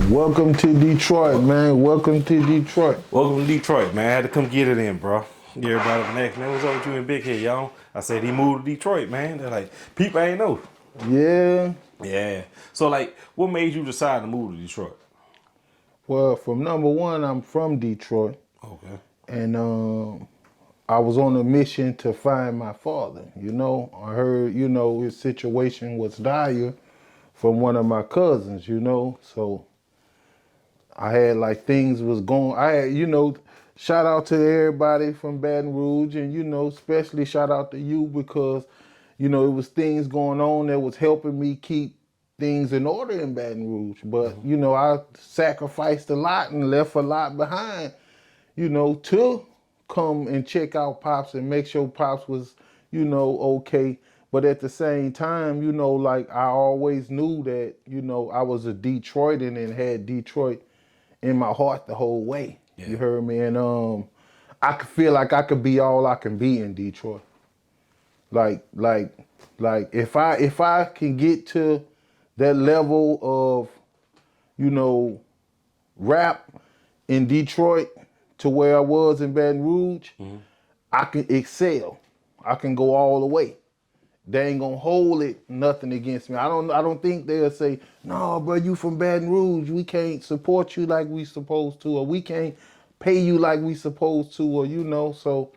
Welcome to Detroit, man. Welcome to Detroit. Welcome to Detroit, man. I had to come get it in, bro. Everybody next, man. What's up with you and Big Head, y'all? I said he moved to Detroit, man. They're like, people ain't know. Yeah. Yeah. So, like, what made you decide to move to Detroit? Well, from number one, I'm from Detroit, Okay. and I was on a mission to find my father. I heard, his situation was dire from one of my cousins. So I had like things was going. I had, shout out to everybody from Baton Rouge, and especially shout out to you because, it was things going on that was helping me keep things in order in Baton Rouge. But I sacrificed a lot and left a lot behind, to come and check out Pops and make sure Pops was, okay. But at the same time, like I always knew that, I was a Detroitan and had Detroit in my heart the whole way. Yeah. You heard me? And I could feel like I could be all I can be in Detroit. Like if I can get to that level of, rap in Detroit to where I was in Baton Rouge, I can excel. I can go all the way. They ain't gonna hold it nothing against me. I don't think they'll say, no, bro, you from Baton Rouge, we can't support you like we supposed to, or we can't pay you like we supposed to, or so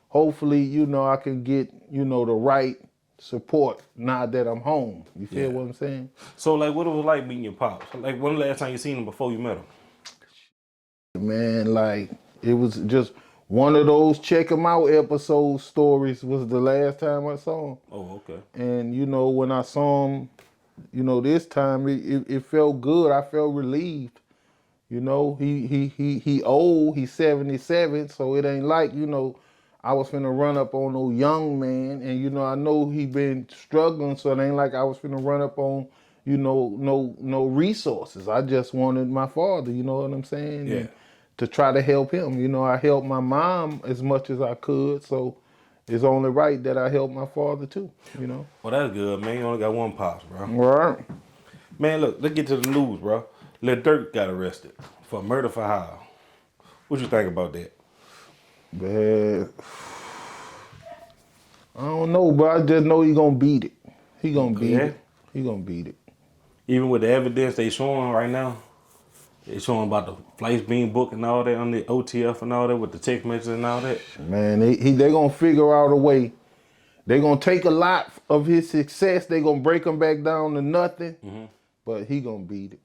hopefully, I can get, the right support now that I'm home. You feel what I'm saying? So, like, what it was like meeting your pops? Like, when the last time you seen him before you met him? Man, like, it was just one of those check 'em out episode stories was the last time I saw him. Oh, okay. And, when I saw him, this time it felt good. I felt relieved. He old, he's 77, so it ain't like, I was finna run up on no young man. And, I know he been struggling, so it ain't like I was finna run up on, no resources. I just wanted my father, you know what I'm saying? Yeah. And to try to help him. I helped my mom as much as I could, so it's only right that I help my father too, Well, that's good, man. You only got one pops, bro. Right. Man, look, let's get to the news, bro. Lil Durk got arrested for murder for hire. What you think about that? Man, I don't know, but I just know he gonna beat it. He gonna beat it. He gonna beat it. Even with the evidence they showing right now, they showing about the flights being booked and all that on the OTF and all that with the text messages and all that. Man, they gonna figure out a way. They gonna take a lot of his success. They gonna break him back down to nothing. But he gonna beat it.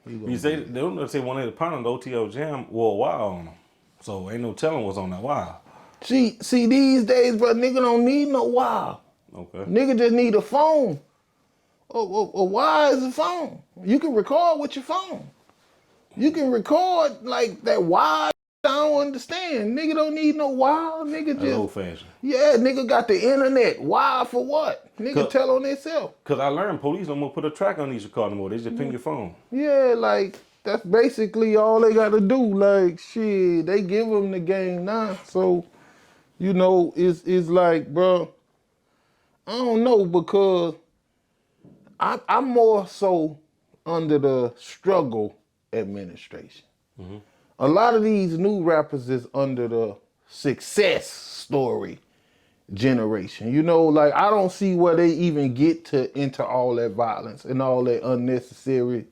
You say they don't say one of the pound on the OTF jam wore a wire on them, so ain't no telling what's on that wire. See these days, bro, nigga don't need no wire. Okay. Nigga just need a phone. A wire is a phone. You can record with your phone. You can record like that wire. I don't understand. Nigga don't need no wire. Nigga just old fashioned. Yeah, nigga got the internet. Wire for what? Nigga tell on themselves. Cause I learned police don't want to put a track on these car no more. They just ping your phone. Yeah, like that's basically all they gotta do. Like shit, they give them the game now. So, it's like, bro, I don't know because I'm more so under the struggle administration. A lot of these new rappers is under the success story generation. Like I don't see where they even get into all that violence and all that unnecessary.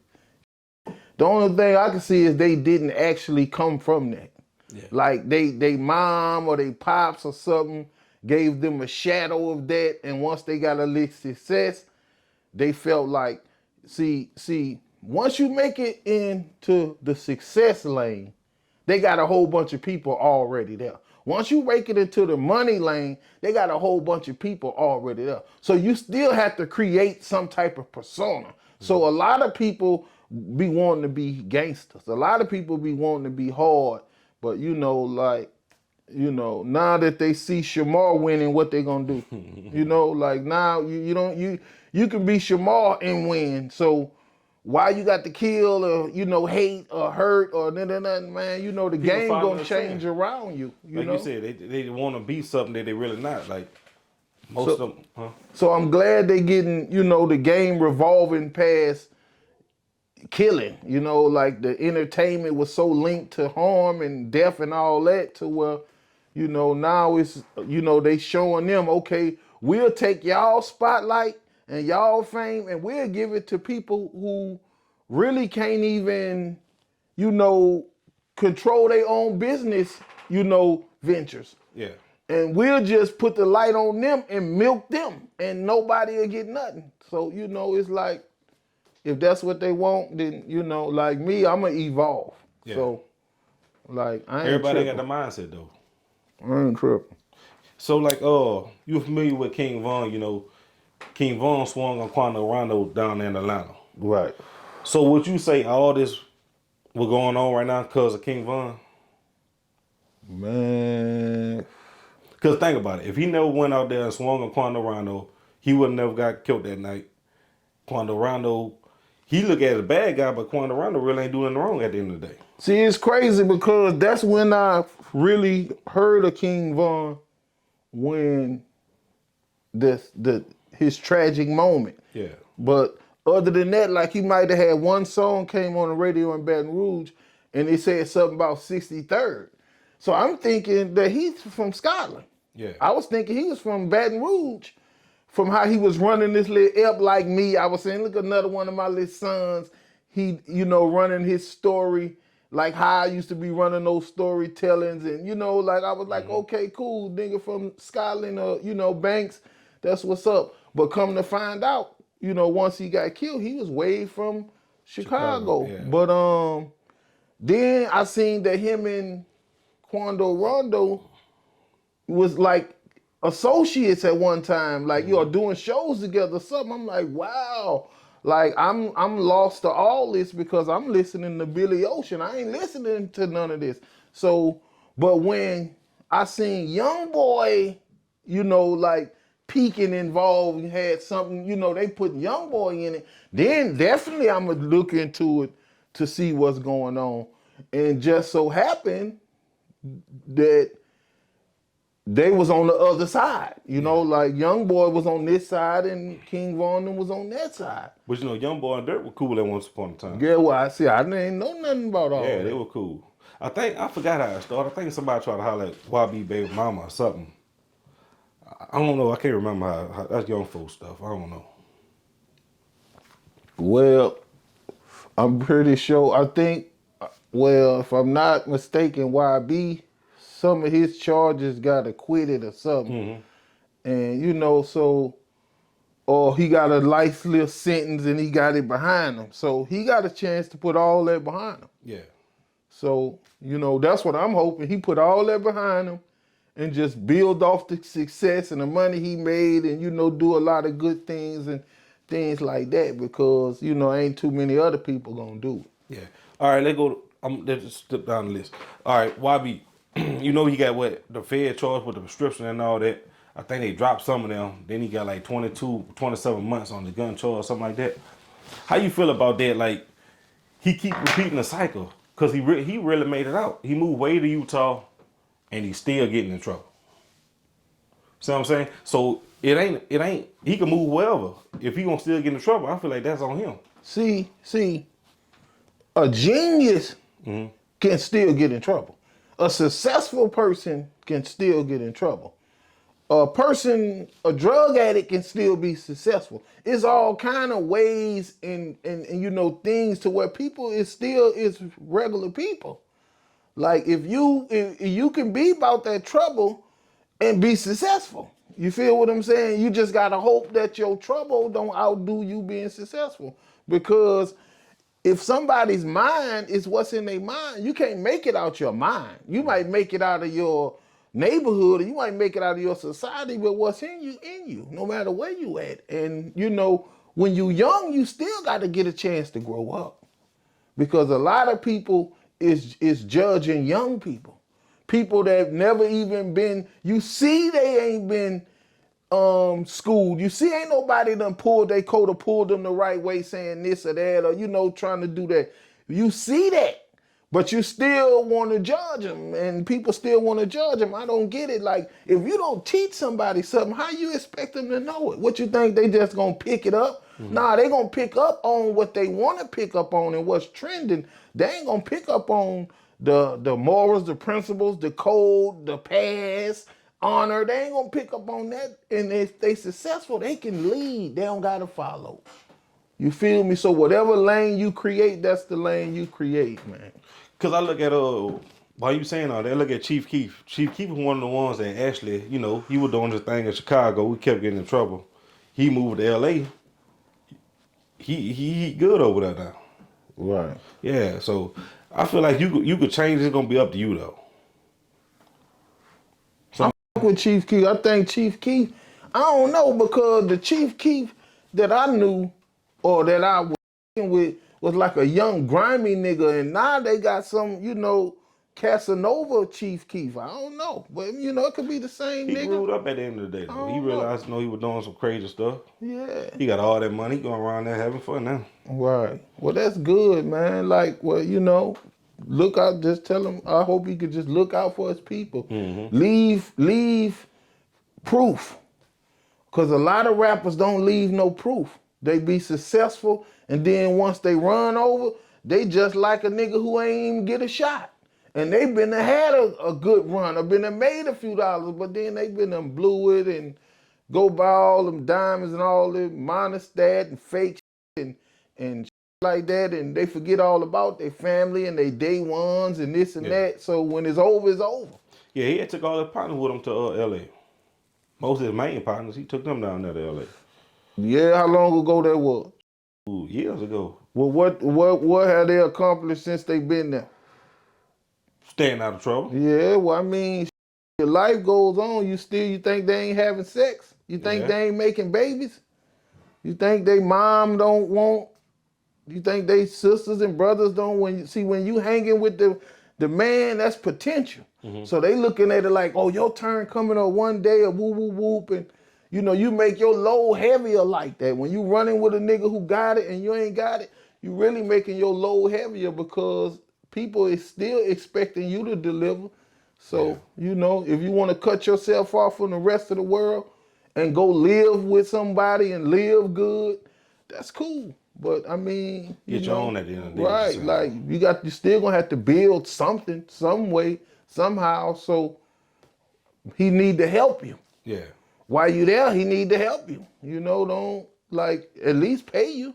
The only thing I can see is they didn't actually come from that. Yeah. Like they mom or they pops or something gave them a shadow of that, and once they got a little success, they felt like, see, once you make it into the success lane, they got a whole bunch of people already there. Once you make it into the money lane, they got a whole bunch of people already there. So you still have to create some type of persona. So a lot of people be wanting to be gangsters. A lot of people be wanting to be hard. But now that they see Shamar winning, what they gonna do? Like now you can be Shamar and win. So why you got to kill or hate or hurt or nothing, man? The game gonna change around you. Like you said, they want to be something that they really not. Like most of them. So I'm glad they getting the game revolving past killing. You know, like the entertainment was so linked to harm and death and all that to where, you know, now it's, you know, they showing them, okay, we'll take y'all spotlight and y'all fame and we'll give it to people who really can't even, you know, control their own business, you know, ventures. Yeah. And we'll just put the light on them and milk them and nobody will get nothing. So, you know, it's like, if that's what they want, then, you know, like me, I'm going to evolve. Yeah. So, like, I ain't Everybody tripping. got the mindset though. I ain't tripping. So like, you familiar with King Von? You know, King Von swung on Quando Rondo down there in Atlanta. Right. So would you say all this was going on right now because of King Von? Man. Because think about it. If he never went out there and swung on Quando Rondo, he would have never got killed that night. Quando Rondo, he look at a bad guy, but Quando Rondo really ain't doing wrong at the end of the day. See, it's crazy because that's when I really heard of King Von, when his tragic moment. Yeah. But other than that, like he might have had one song came on the radio in Baton Rouge and it said something about 63rd. So I'm thinking that he's from Scotland. Yeah. I was thinking he was from Baton Rouge, from how he was running this little ep like me. I was saying, look, another one of my little sons. He, you know, running his story like how I used to be running those storytellings. And, you know, like I was like, okay, cool, nigga from Scotland or, you know, Banks, that's what's up. But come to find out, you know, once he got killed, he was way from Chicago. yeah. But then I seen that him and Quando Rondo was like associates at one time, like you know, doing shows together, something. I'm like, wow, like I'm lost to all this because I'm listening to Billy Ocean. I ain't listening to none of this. So, but when I seen Youngboy, you know, like peaking involved and had something, you know, they put Youngboy in it, then definitely I'm gonna look into it to see what's going on. And just so happened that they was on the other side, you know, like Youngboy was on this side and King Von was on that side. But you know, Youngboy and Dirt were cool at once upon a time. Yeah, well, I see, I didn't know nothing about all Yeah, that. they were cool. I forgot how it started. I think somebody tried to holler at YB baby mama or something. I don't know. I can't remember how that's young folk stuff. I don't know. Well, I'm pretty sure, I think, well, if I'm not mistaken, YB, some of his charges got acquitted or something. And, you know, so, or he got a nice little sentence and he got it behind him. So he got a chance to put all that behind him. Yeah. So, you know, that's what I'm hoping. He put all that behind him and just build off the success and the money he made and, you know, do a lot of good things and things like that because, you know, ain't too many other people gonna do it. Yeah. All right, let's go. Let's just step down the list. All right, YB, you know he got what the Fed charged with the prescription and all that. I think they dropped some of them. Then he got like 22, 27 months on the gun charge, something like that. How you feel about that? Like he keep repeating the cycle because he really made it out. He moved way to Utah, and he's still getting in trouble. See what I'm saying? So it ain't. He can move wherever. If he gonna still get in trouble, I feel like that's on him. See, a genius can still get in trouble. A successful person can still get in trouble. A drug addict can still be successful. It's all kind of ways and you know things to where people is regular people. Like if you can be about that trouble and be successful. You feel what I'm saying? You just gotta hope that your trouble don't outdo you being successful. Because if somebody's mind is what's in their mind, you can't make it out your mind. You might make it out of your neighborhood, or you might make it out of your society, but what's in you, no matter where you at. And you know, when you young, you still got to get a chance to grow up, because a lot of people is judging young people, people that never even been. You see, they ain't been schooled. You see, ain't nobody done pulled their coat or pulled them the right way, saying this or that, or you know, trying to do that. You see that. But you still want to judge them, and people still want to judge them. I don't get it. Like, if you don't teach somebody something, how you expect them to know it? What you think they just gonna pick it up? Nah, they gonna pick up on what they want to pick up on and what's trending. They ain't gonna pick up on the morals, the principles, the code, the past, honor. They ain't gonna pick up on that. And if they successful, they can lead. They don't gotta follow. You feel me? So whatever lane you create, that's the lane you create, man. Cause I look at while you saying all that, I look at Chief Keef. Chief Keef was one of the ones that actually, you know, he was doing his thing in Chicago. We kept getting in trouble. He moved to LA. He good over there now. Right. Yeah, so I feel like you could change. It's gonna be up to you though. With Chief Keef, I think Chief Keef, I don't know, because the Chief Keef that I knew or that I was with was like a young grimy nigga, and now they got some, you know, Casanova Chief Keef. I don't know, but you know, it could be the same He nigga. grew up at the end of the day though. He realized, you know, he was doing some crazy stuff. Yeah. He got all that money going around there having fun now. Right. Well, that's good, man. Like, well, you know, look out. Just tell him. I hope he could just look out for his people. Leave proof, because a lot of rappers don't leave no proof. They be successful, and then once they run over, they just like a nigga who ain't even get a shot. And they been had a good run, or been made a few dollars, but then they been blew it and go buy all them diamonds and all the monostat and fake and like that, and they forget all about their family and their day ones and this and that. So when it's over, it's over. Yeah, he had took all his partners with him to LA. Most of his main partners, he took them down there to LA. Yeah, how long ago that was? Ooh, years ago. Well, what have they accomplished since they been there? Staying out of trouble. Yeah, well, I mean, your life goes on. You think they ain't having sex? You think they ain't making babies? You think they mom don't want? You think they sisters and brothers don't? When you hanging with the man, that's potential. So they looking at it like, oh, your turn coming on one day, or whoop whoop whoop, and you know, you make your load heavier like that. When you running with a nigga who got it and you ain't got it, you really making your load heavier, because people is still expecting you to deliver. So, you know, if you want to cut yourself off from the rest of the world and go live with somebody and live good, that's cool. But I mean, get your own at the end of the day. Right, like you still gonna have to build something, some way, somehow. So he need to help you. Yeah. While you there, he need to help you. You know, don't like at least pay you,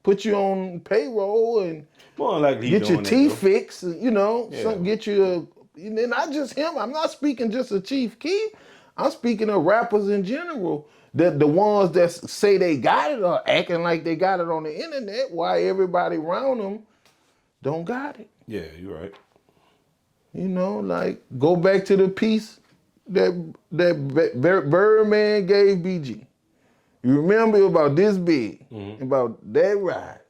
put you on payroll, and more like get your teeth fixed. You know, get you and not just him. I'm not speaking just of Chief Keef. I'm speaking of rappers in general. That the ones that say they got it are acting like they got it on the internet, while everybody around them don't got it. Yeah, you're right. You know, like go back to the piece that Birdman gave BG. You remember about this big, about that ride.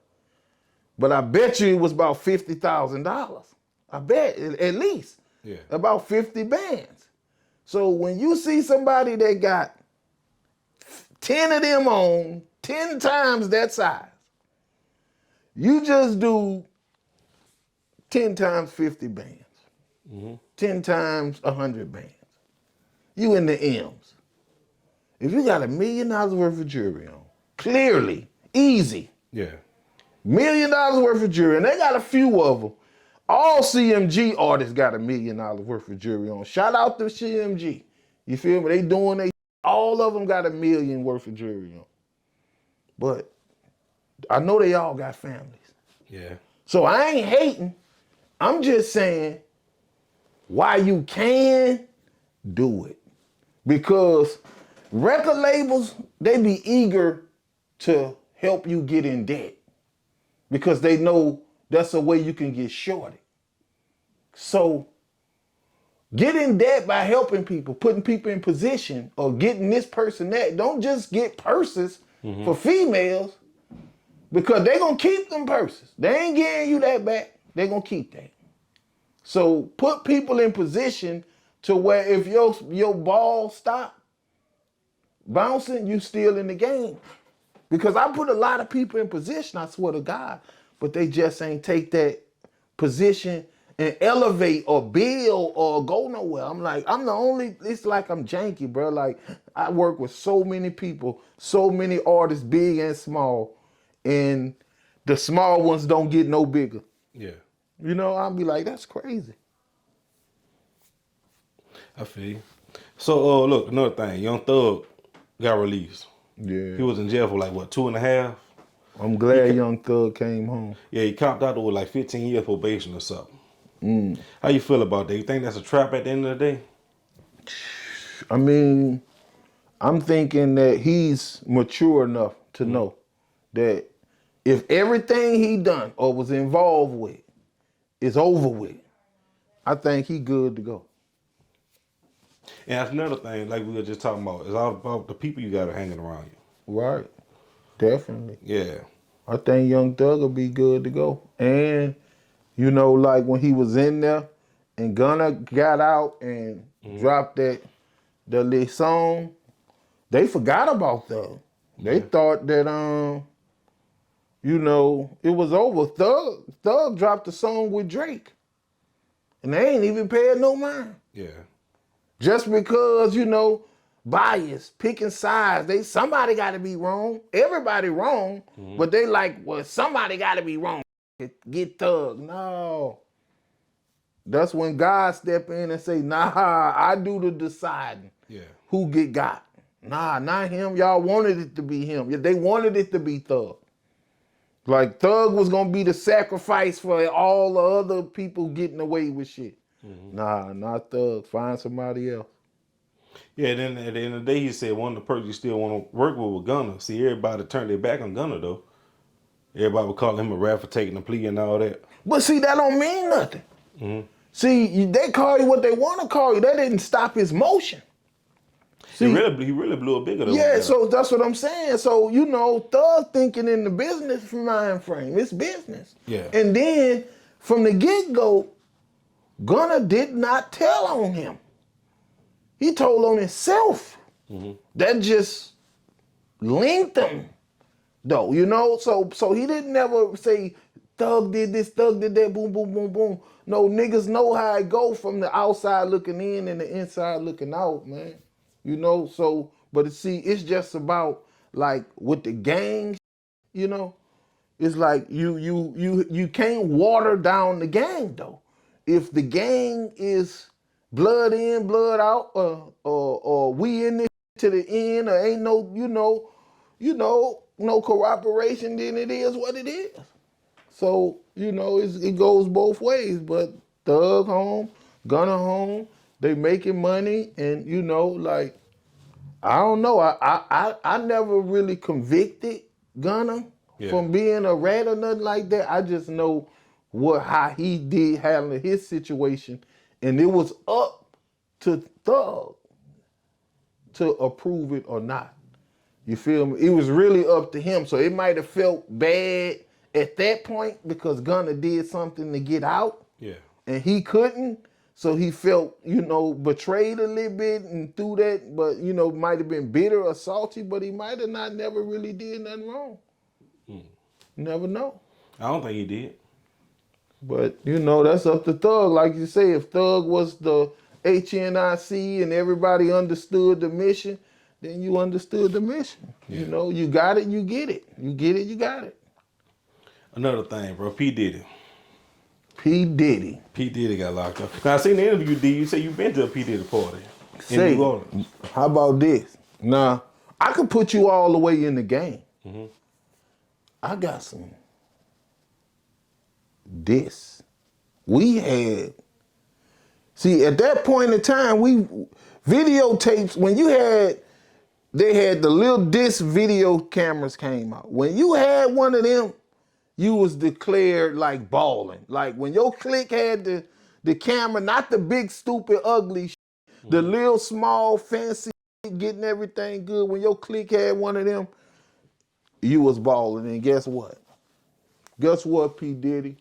But I bet you it was about $50,000. I bet, at least. Yeah. About 50 bands. So when you see somebody that got 10 of them on 10 times that size, you just do 10 times 50 bands. 10 times 100 bands. You in the M's. If you got $1 million worth of jewelry on, clearly, easy. Yeah. $1 million worth of jewelry, and they got a few of them. All CMG artists got $1 million worth of jewelry on. Shout out to CMG. You feel me? They doing they. All of them got $1 million worth of jewelry on. But I know they all got families. Yeah. So I ain't hating. I'm just saying, why you can do it. Because record labels, they be eager to help you get in debt. Because they know that's a way you can get shorted. So get in debt by helping people, putting people in position, or getting this person that. Don't just get purses for females, because they gonna keep them purses. They ain't getting you that back. They gonna keep that. So put people in position to where if your ball stop bouncing, you still in the game. Because I put a lot of people in position, I swear to God, but they just ain't take that position and elevate or build or go nowhere. I'm like, I'm the only, it's like I'm janky, bro. Like, I work with so many people, so many artists, big and small, and the small ones don't get no bigger. Yeah. You know, I'll be like, that's crazy. I feel you. So, look, another thing. Young Thug got released. Yeah. He was in jail for like, what, 2.5? I'm glad Young Thug came home. Yeah, he copped out with like 15 years probation or something. How you feel about that? You think that's a trap at the end of the day? I mean, I'm thinking that he's mature enough to know that if everything he done or was involved with is over with, I think he good to go. And that's another thing, like we were just talking about. It's all about the people you got hanging around you. Right. Definitely. Yeah. I think Young Thug will be good to go. And, you know, like when he was in there and Gunna got out and dropped the little song, they forgot about Thug. They thought that you know, it was over. Thug dropped the song with Drake. And they ain't even paid no mind. Yeah. Just because, you know, bias, picking sides. Somebody gotta be wrong. Everybody wrong, but they like, well, somebody gotta be wrong. Get Thug. No. That's when God step in and say, nah, I do the deciding. Yeah. Who get got. Nah, not him. Y'all wanted it to be him. They wanted it to be Thug. Like Thug was gonna be the sacrifice for all the other people getting away with shit. Nah, not Thug. Find somebody else. Yeah, then at the end of the day, he said one of the perks you still want to work with Gunna. See, everybody turned their back on Gunna, though. Everybody would call him a rat for taking the plea and all that. But see, that don't mean nothing. See, they call you what they want to call you. That didn't stop his motion. See, He really blew a bigger though. yeah, so that's what I'm saying. So, you know, Thug thinking in the business mind frame. It's business. Yeah. And then from the get-go, Gunna did not tell on him. He told on himself. That just linked him, though, you know? So he didn't never say, Thug did this, Thug did that, boom, boom, boom, boom. No, niggas know how it go from the outside looking in and the inside looking out, man. You know, so, but see, it's about, like, with the gang, you know? It's like you can't water down the gang, though. If the gang is blood in, blood out, or we in this to the end, or ain't no, no cooperation, then it is what it is. So, you know, it goes both ways. But Thug home, Gunna home, they making money, and you know, like, I don't know. I never really convicted Gunna from being a rat or nothing like that. I just know how he did handle his situation, and it was up to Thug to approve it or not. You feel me? It was really up to him. So it might have felt bad at that point because Gunna did something to get out. Yeah. And he couldn't. So he felt, you know, betrayed a little bit and through that, but, you know, might have been bitter or salty, but he might have not never really did nothing wrong. Never know. I don't think he did. But, you know, that's up to Thug. Like you say, if Thug was the HNIC and everybody understood the mission, then you understood the mission. You know, you got it, you get it. You get it, you got it. Another thing, bro, P. Diddy. P. Diddy. P. Diddy got locked up. Now, I seen the interview, D. You say you been to a P. Diddy party in Say, New Orleans. how about this? Now, I could put you all the way in the game. I got some this. We had, see, at that point in time, we videotapes, when they had the little disc video cameras came out. When you had one of them, you was declared like balling. Like when your clique had the camera, not the big, stupid, ugly shit, the little, small, fancy shit, getting everything good. When your clique had one of them, you was balling. And guess what? Guess what, P. Diddy?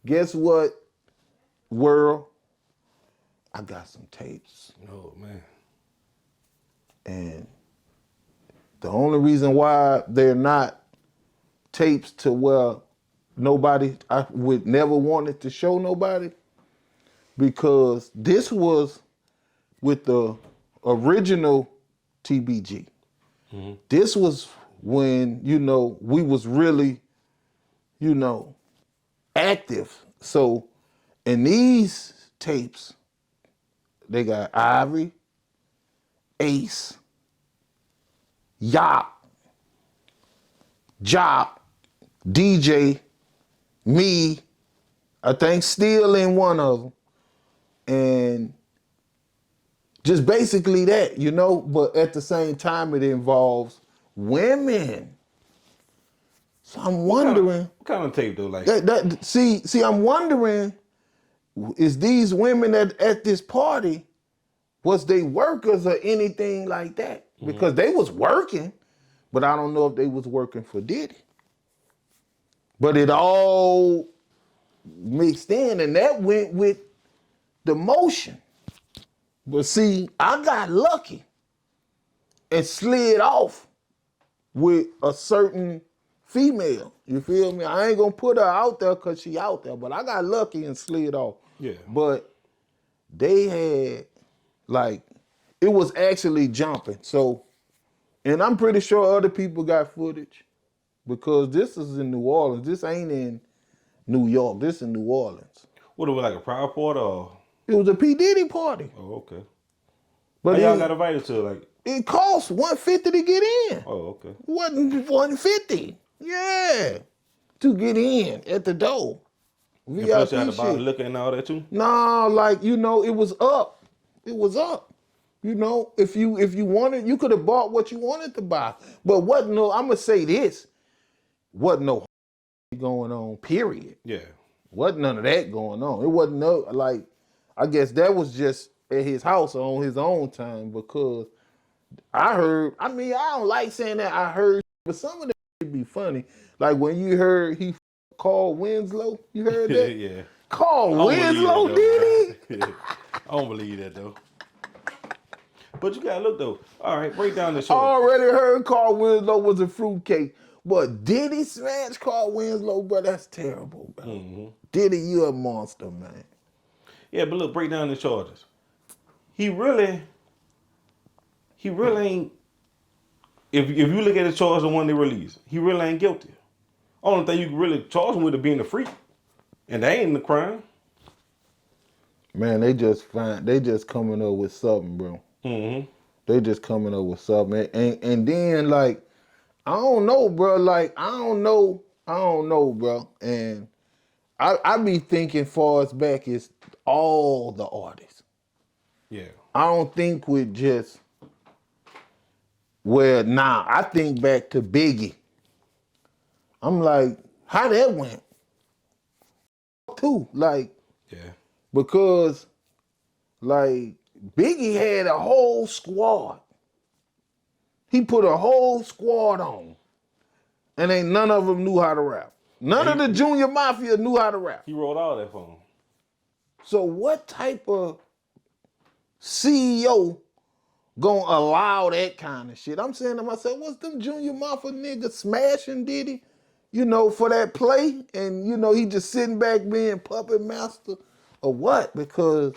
Guess what, world? I got some tapes. Oh, man. And the only reason why they're not tapes to where I would never want it to show nobody because this was with the original TBG. This was when, we was really, active. So in these tapes, they got Ivory, Ace, Yop, Jop, DJ, me, I think still in one of them. And just basically that, but at the same time it involves women. So I'm wondering. What kind of tape though? Like See, I'm wondering, is these women at this party, was they workers or anything like that? Because they was working, but I don't know if they was working for Diddy. But it all mixed in, and that went with the motion. But see, I got lucky and slid off with a certain female. You feel me? I ain't gonna put her out there because she out there, but I got lucky and slid off. Yeah. But they had, it was actually jumping. So, and I'm pretty sure other people got footage because this is in New Orleans. This ain't in New York. This in New Orleans. What, it was like a private party or? It was a P. Diddy party. Oh, okay. But How y'all got invited to like? It cost $150 to get in. Oh, okay. Wasn't $150. Yeah. To get in at the door. And plus you had to buy the liquor and all that too? No, it was up. It was up. If you wanted, you could have bought what you wanted to buy. But I'm gonna say this, wasn't no going on, period. Yeah. Wasn't none of that going on. It wasn't I guess that was just at his house on his own time because I heard, I don't like saying that I heard, but some of that be funny. Like when you heard he called Winslow, you heard that? Yeah. Called Winslow, did he? I don't believe that though. But you gotta look though. All right, break down the show. Already heard Carl Winslow was a fruitcake. But Diddy smash Carl Winslow, bro, that's terrible, bro. Mm-hmm. Diddy, you a monster, man. Yeah, but look, break down the charges. He really ain't, if you look at the charge the one they released, he really ain't guilty. Only thing you can really charge him with is being a freak. And that ain't the crime. Man, they just coming up with something, bro. Mm-hmm. They just coming up with something. And then, I don't know, bro. I don't know, bro. And I be thinking far as back as all the artists. Yeah. I don't think with just, I think back to Biggie. I'm like, how that went? Too, yeah. Because, Biggie had a whole squad. He put a whole squad on. And ain't none of them knew how to rap. None of the Junior Mafia knew how to rap. He wrote all that for him. So what type of CEO gonna allow that kind of shit? I'm saying to myself, what's them Junior Mafia niggas smashing Diddy, for that play? And, he just sitting back being puppet master or what? Because,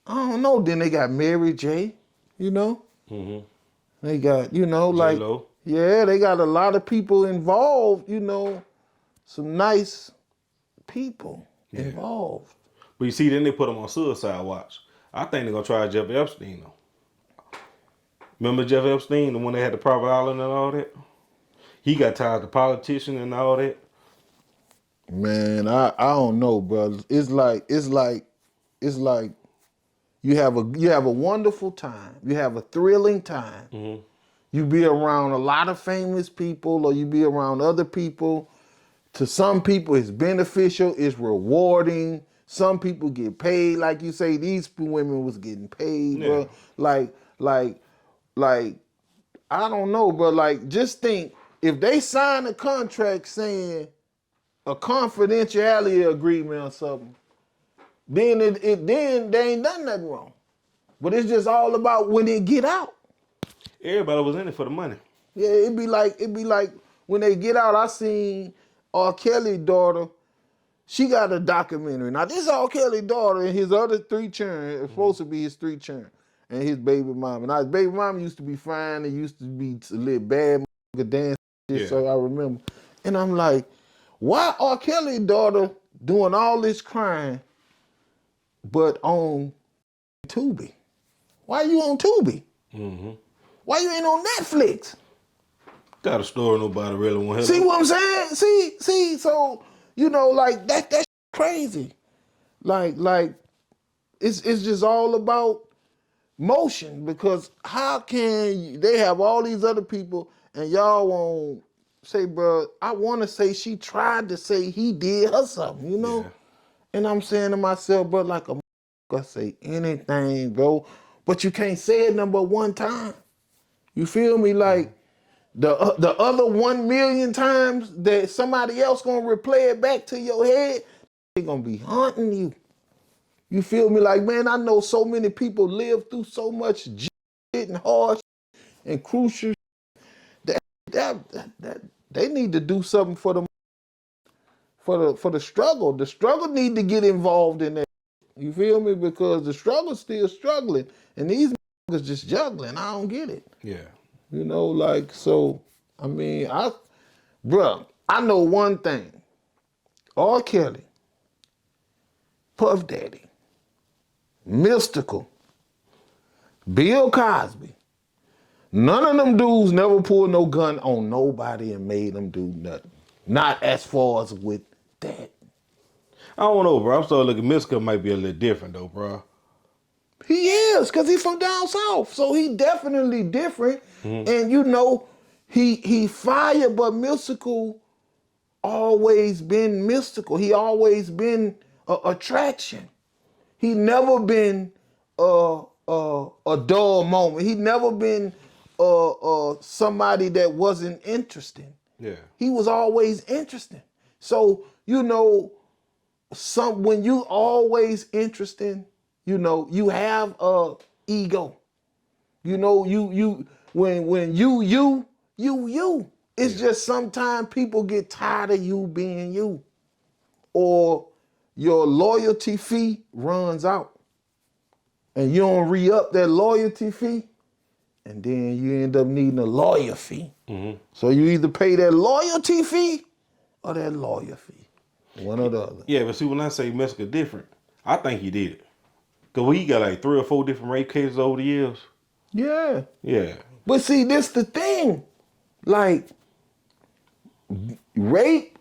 I don't know. Then they got Mary J, Mm-hmm. They got, J-Lo. Yeah, they got a lot of people involved, some nice people involved. But you see, then they put him on suicide watch. I think they're going to try Jeff Epstein, though. Remember Jeff Epstein, the one that had the private island and all that? He got tied to politician and all that. Man, I don't know, bro. It's like you have a wonderful time. You have a thrilling time. Mm-hmm. You be around a lot of famous people, or you be around other people. To some people, it's beneficial, it's rewarding. Some people get paid, like you say. These women was getting paid, bro. Like, I don't know, bro. Just think, if they sign a contract saying a confidentiality agreement or something, then then they ain't done nothing wrong. But it's just all about when they get out. Everybody was in it for the money. Yeah, it'd be like when they get out. I seen R. Kelly's daughter She got a documentary. Now, this is R. Kelly's daughter and his other 3 children. It's supposed to be his 3 children and his baby mama. Now, his baby mama used to be fine and used to be a little bad dance shit, so I remember. And I'm like, why R. Kelly's daughter doing all this crying but on Tubi? Why you on Tubi? Mm-hmm. Why you ain't on Netflix? Got a story nobody really want to See hear. what I'm saying? See, so, you know, like, that's crazy. Like, it's just all about motion, because how can they have all these other people and y'all won't say, bro, I want to say she tried to say he did her something, you know? Yeah. And I'm saying to myself, bro, like a I say anything, bro, but you can't say it number one time. You feel me? Like the other 1 million times that somebody else gonna replay it back to your head, they gonna be haunting you. You feel me? Like, man, I know so many people live through so much shit and hard shit and crucial shit that they need to do something for the struggle. The struggle need to get involved in that. You feel me? Because the struggle's still struggling, and these motherfuckers just juggling. I don't get it. Yeah. You know, like, so, I mean, bruh, I know one thing. R. Kelly, Puff Daddy, Mystical, Bill Cosby, none of them dudes never pulled no gun on nobody and made them do nothing. Not as far as with that. I don't know, bro. I'm starting to look at Miska might be a little different though, bro. He is, because he's from down south. So he definitely different. And you know, he fire, but Mystical always been mystical. He always been a attraction. He never been a dull moment. He never been somebody that wasn't interesting. Yeah. He was always interesting. So, you know, when you always interesting, you know, you have a ego. You know, when you. It's just sometimes people get tired of you being you, or your loyalty fee runs out and you don't re-up that loyalty fee, and then you end up needing a lawyer fee. So you either pay that loyalty fee or that lawyer fee. One or the other. Yeah, but see, when I say Miska different, I think he did it. Because he got like 3 or 4 different rape cases over the years. Yeah. Yeah. But see, this the thing. Like, the rape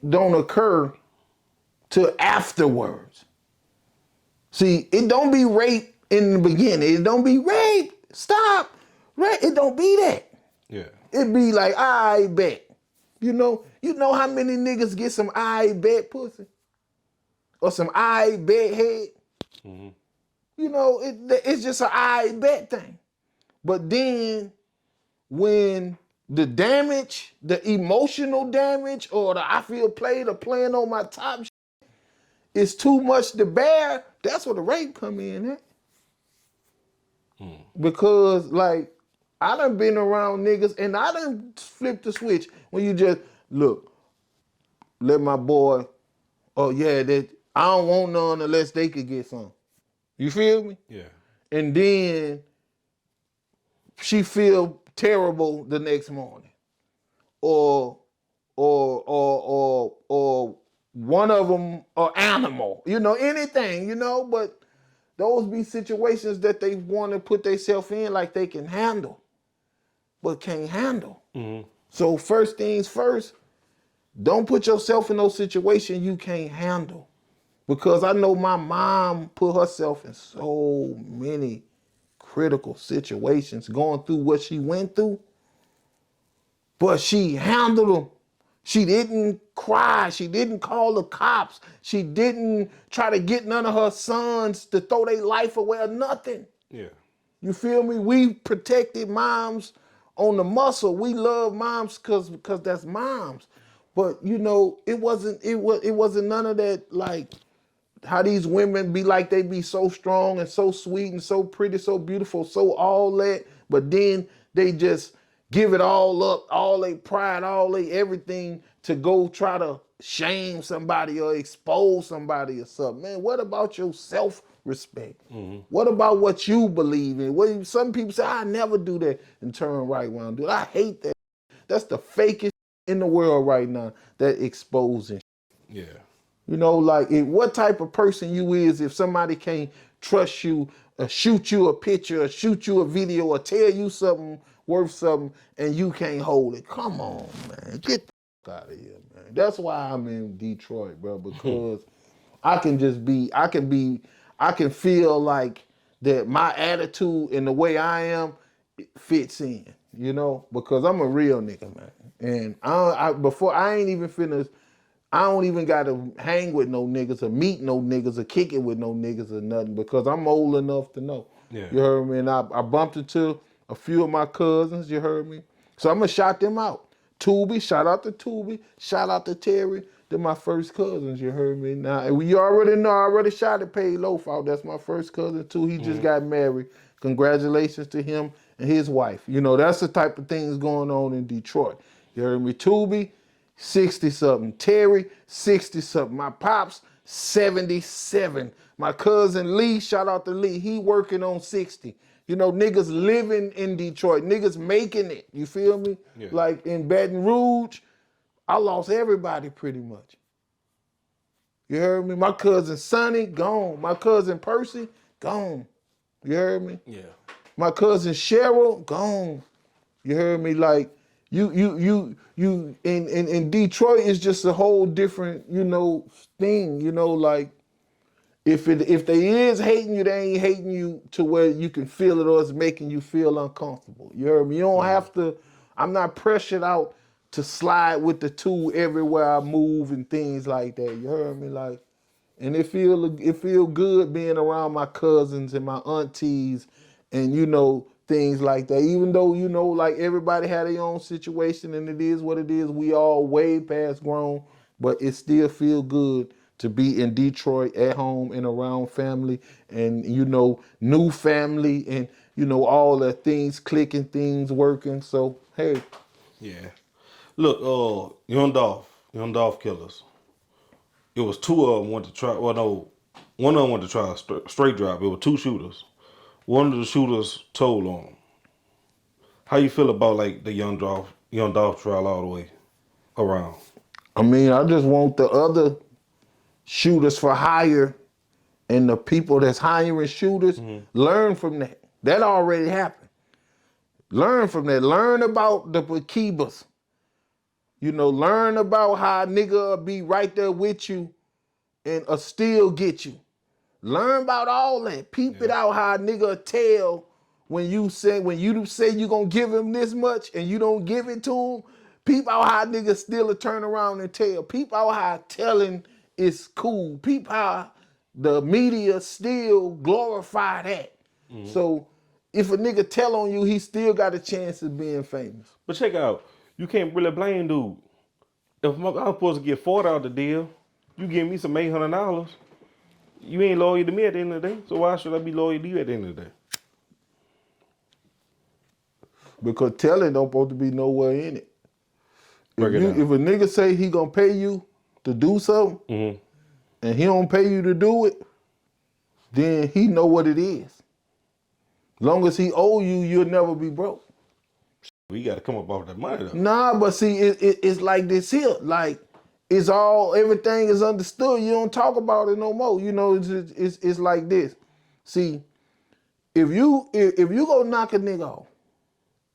don't occur till afterwards. See, it don't be rape in the beginning. It don't be rape. Stop. Right? It don't be that. Yeah. It be like, I bet. You know how many niggas get some I bet pussy? Or some I bet head? You know, it's just an I bet thing. But then when the damage, the emotional damage, or the I feel played or playing on my top is too much to bear, that's where the rape come in at. Because, like, I done been around niggas and I done flipped the switch when you just, look, let my boy, oh yeah, that I don't want none unless they could get some. You feel me? Yeah. And then she feel terrible the next morning. Or one of them an animal, you know, anything, you know, but those be situations that they want to put themselves in like they can handle, but can't handle. So first things first, don't put yourself in those situations you can't handle. Because I know my mom put herself in so many critical situations going through what she went through, but she handled them. She didn't cry. She didn't call the cops. She didn't try to get none of her sons to throw their life away or nothing. Yeah. You feel me? We protected moms on the muscle. We love moms because that's moms. But you know, it wasn't none of that, like how these women be like they be so strong and so sweet and so pretty, so beautiful, so all that, but then they just give it all up, all they pride, all they everything to go try to shame somebody or expose somebody or something. Man, what about your self-respect? What about what you believe in? Some people say, I never do that and turn right around. Dude, I hate that. That's the fakest in the world right now, that exposing. Yeah. You know, like what type of person you is if somebody can't trust you, or shoot you a picture, or shoot you a video, or tell you something worth something, and you can't hold it. Come on, man, get the out of here, man. That's why I'm in Detroit, bro, because I can feel like that my attitude and the way I am fits in, you know, because I'm a real nigga, man. And before I ain't even finished. I don't even got to hang with no niggas or meet no niggas or kick it with no niggas or nothing because I'm old enough to know. Yeah. You heard me? And I bumped into a few of my cousins, you heard me? So I'm going to shout them out. Tubi, shout out to Tubi, shout out to Terry. They're my first cousins, you heard me? Now, you already know, I already shot at Paid Loaf out. That's my first cousin too. He just got married. Congratulations to him and his wife. You know, that's the type of things going on in Detroit. You heard me? Tubi, 60-something. Terry, 60-something. My pops, 77. My cousin Lee, shout out to Lee, he working on 60. You know, niggas living in Detroit. Niggas making it. You feel me? Yeah. Like in Baton Rouge, I lost everybody pretty much. You heard me? My cousin Sonny, gone. My cousin Percy, gone. You heard me? Yeah. My cousin Cheryl, gone. You heard me? Like, you in Detroit is just a whole different, you know, thing. You know, like if they is hating you, they ain't hating you to where you can feel it or it's making you feel uncomfortable. You heard me? You don't have to. I'm not pressured out to slide with the two everywhere I move and things like that. You heard me? Like, and it feel good being around my cousins and my aunties and, you know, things like that. Even though, you know, like everybody had their own situation and it is what it is. We all way past grown, but it still feel good to be in Detroit at home and around family and, you know, new family and, you know, all the things clicking, things working. So, hey. Yeah. Look, Young Dolph Killers. It was two of them went to try. Well, no, one of them went to try a straight drop. It was two shooters. One of the shooters told on him. How you feel about like the Young Dolph trial all the way around? I mean, I just want the other shooters for hire and the people that's hiring shooters learn from that. That already happened. Learn from that. Learn about the Bakibas. You know, learn about how a nigga will be right there with you and still get you. Learn about all that. Peep it out how a nigga will tell when you say you gonna give him this much and you don't give it to him. Peep out how niggas still turn around and tell. Peep out how telling is cool. Peep how the media still glorify that. So if a nigga tell on you, he still got a chance of being famous. But check out, you can't really blame dude. If I'm supposed to get 40 out the deal, you give me some $800. You ain't loyal to me at the end of the day. So why should I be loyal to you at the end of the day? Because telling don't supposed to be nowhere in it. If Break it down. a nigga say he gonna pay you to do something, and he don't pay you to do it, then he know what it is. Long as he owe you, you'll never be broke. We got to come up off that money though. Nah, but see, it's like this here. Like, everything is understood. You don't talk about it no more. You know, it's like this. See, if you go knock a nigga off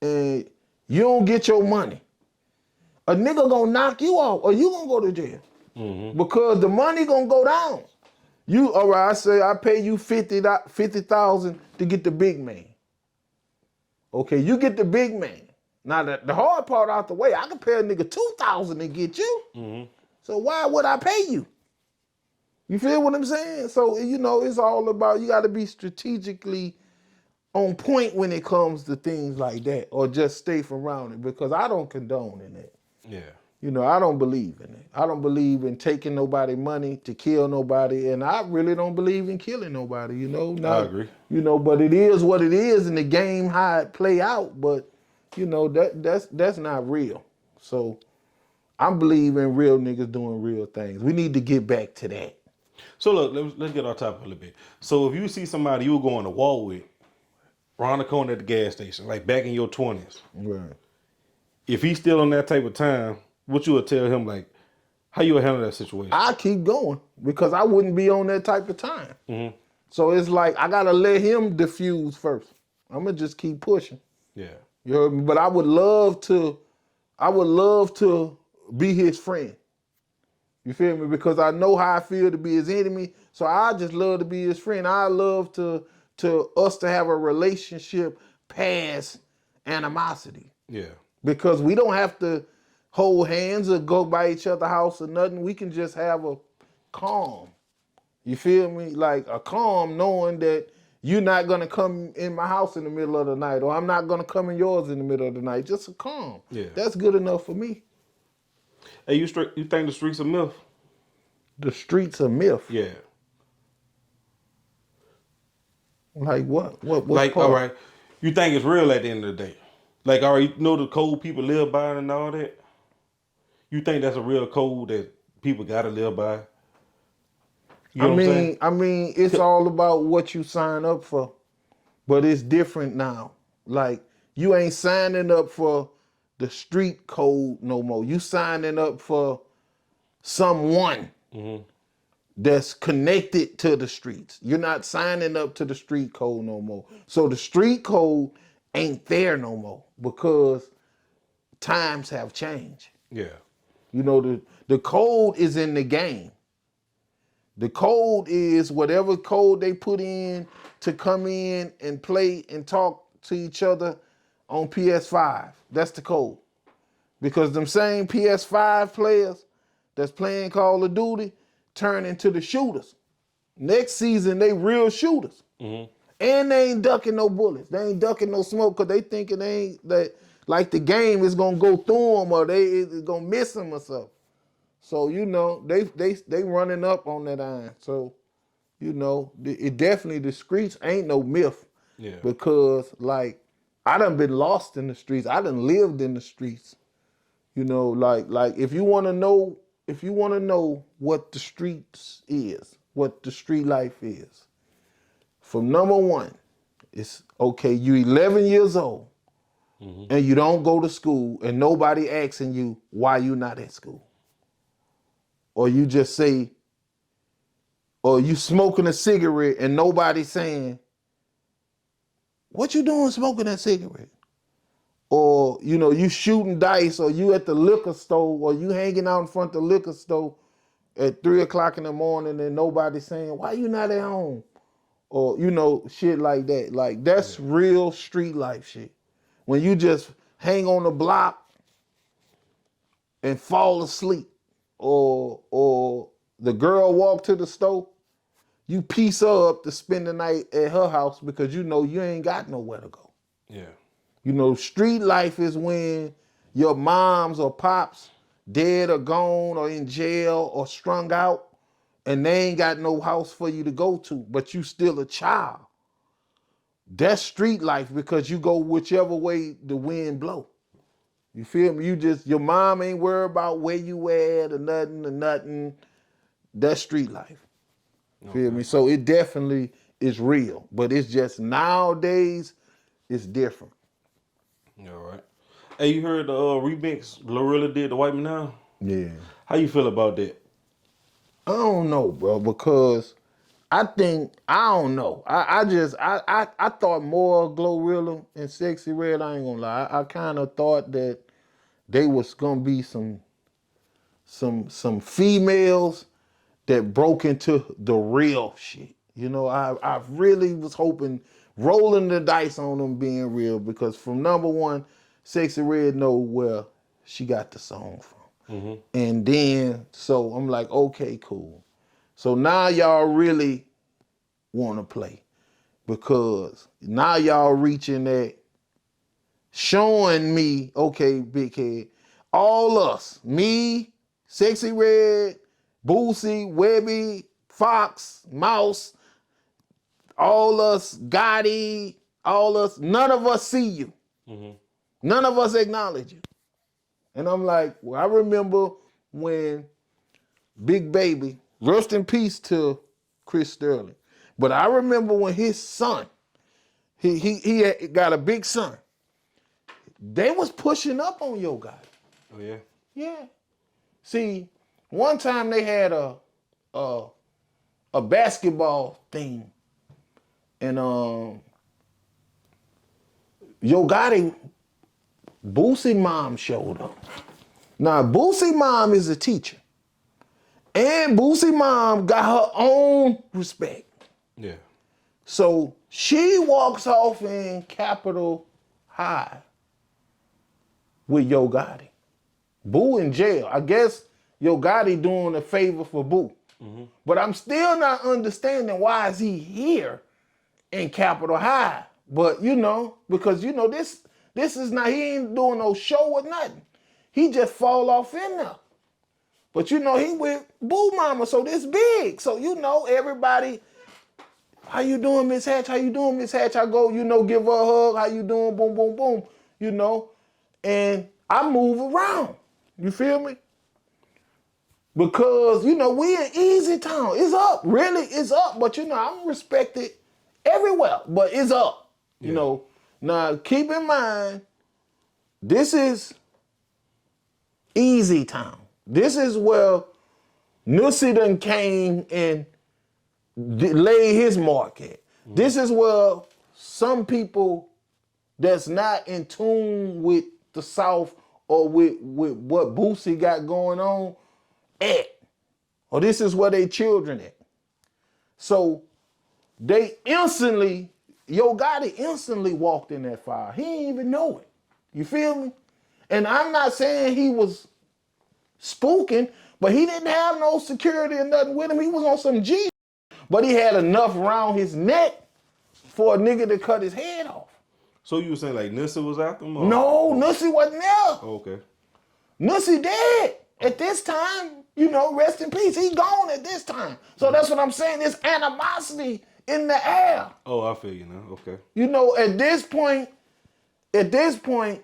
and you don't get your money, a nigga gonna knock you off or you gonna go to jail. Because the money gonna go down. All right, I say I pay you 50,000 to get the big man. Okay, you get the big man. Now the hard part out the way, I can pay a nigga 2,000 to get you. So why would I pay you? You feel what I'm saying? So, you know, it's all about, you gotta be strategically on point when it comes to things like that, or just stay around it, because I don't condone in it. Yeah. You know, I don't believe in it. I don't believe in taking nobody money to kill nobody, and I really don't believe in killing nobody, you know. I agree. You know, but it is what it is in the game, how it play out, but, you know, that's not real. So I believe in real niggas doing real things. We need to get back to that. So look, let's get on topic a little bit. So if you see somebody you were going to war with, around the corner at the gas station, like back in your 20s, Right. if he's still on that type of time, what you would tell him, like, how you would handle that situation? I keep going because I wouldn't be on that type of time. Mm-hmm. So it's like I gotta let him diffuse first. I'm gonna just keep pushing. Yeah. You heard me? But I would love to be his friend. You feel me? Because I know how I feel to be his enemy. So I just love to be his friend. I love to us to have a relationship past animosity. Yeah. Because we don't have to hold hands or go by each other's house or nothing. We can just have a calm. You feel me? Like a calm knowing that you're not gonna come in my house in the middle of the night, or I'm not gonna come in yours in the middle of the night. Just a calm. Yeah. That's good enough for me. Hey, you think the streets are myth? The streets are myth. Yeah. Like what? What's Like, part? all right, you think it's real at the end of the day? Like, all right, you know the code people live by and all that? You think that's a real code that people gotta live by? You know what I'm saying? I mean, it's all about what you sign up for, but it's different now. Like you ain't signing up for the street code no more. You signing up for someone that's connected to the streets. You're not signing up to the street code no more. So the street code ain't there no more because times have changed. Yeah. You know, the code is in the game. The code is whatever code they put in to come in and play and talk to each other on PS5. That's the code. Because them same PS5 players that's playing Call of Duty turn into the shooters. Next season, they real shooters. Mm-hmm. And they ain't ducking no bullets. They ain't ducking no smoke because they thinking they ain't that like the game is gonna go through them or they is gonna miss them or something. So you know they running up on that iron. So you know it definitely the streets ain't no myth. Yeah. Because like I done been lost in the streets. I done lived in the streets. You know, like if you want to know what the streets is, what the street life is. From number one, it's okay. You 11 years old, and you don't go to school, and nobody asking you why you not at school, or you just say, or you smoking a cigarette, and nobody saying, "What you doing smoking that cigarette?" Or you know you shooting dice, or you at the liquor store, or you hanging out in front of the liquor store at 3:00 in the morning, and nobody saying, "Why you not at home?" Or you know shit like that. Like that's real street life shit. When you just hang on the block and fall asleep, or the girl walk to the store, you piece her up to spend the night at her house because you know you ain't got nowhere to go. Yeah. You know, street life is when your moms or pops dead or gone or in jail or strung out, and they ain't got no house for you to go to, but you still a child. That's street life because you go whichever way the wind blow. You feel me? Your mom ain't worried about where you at or nothing. That's street life. Feel me? So it definitely is real, but it's just nowadays it's different. All right. Hey, you heard the remix Glorilla did to Wipe Me Now? Yeah. How you feel about that? I don't know, bro, because I don't know. I thought more of Glorilla and Sexy Red. I ain't gonna lie. I kind of thought that they was gonna be some females that broke into the real shit. You know, I really was hoping, rolling the dice on them being real, because from number one, Sexy Red know where she got the song from. And then, so I'm like, okay, cool. So now y'all really want to play, because now y'all reaching that, showing me, okay, big head, all us, me, Sexy Red, Boosie, Webby, Fox, Mouse, all us, Gotti, all us, none of us see you. None of us acknowledge it. And I'm like, well, I remember when Big Baby, rest in peace to Chris Sterling, but I remember when his son, he had got a big son, they was pushing up on Yo Gotti. Oh yeah. Yeah. See, one time they had a basketball thing, and Yo Gotti, Boosie mom showed up. Now Boosie mom is a teacher, and Boosie mom got her own respect. Yeah. So she walks off in Capitol High with Yo Gotti. Boo in jail. I guess Yo Gotti doing a favor for Boo. Mm-hmm. But I'm still not understanding why is he here in Capitol High. But because this is not, he ain't doing no show or nothing. He just fall off in there. But he with Boo Mama, so this big. So everybody, how you doing, Miss Hatch? How you doing, Miss Hatch? I go, give her a hug. How you doing? Boom, boom, boom. And I move around. You feel me? Because, we in easy town. It's up. Really, it's up. But, I'm respected everywhere. But it's up. Yeah. Now, keep in mind, this is easy town. This is where Nussie done came and laid his mark at. Mm-hmm. This is where some people that's not in tune with the South or with what Boosie got going on at. Or this is where they children at. So they instantly, Yo Gotti instantly walked in that fire. He didn't even know it. You feel me? And I'm not saying he was spooking, but he didn't have no security or nothing with him. He was on some G. But he had enough around his neck for a nigga to cut his head off. So you were saying like Nussie was after him? Or? No, Nussie wasn't there. Oh, okay. Nussie dead at this time. Rest in peace. He gone at this time. So that's what I'm saying. There's animosity in the air. Oh, I feel you now. Okay. At this point,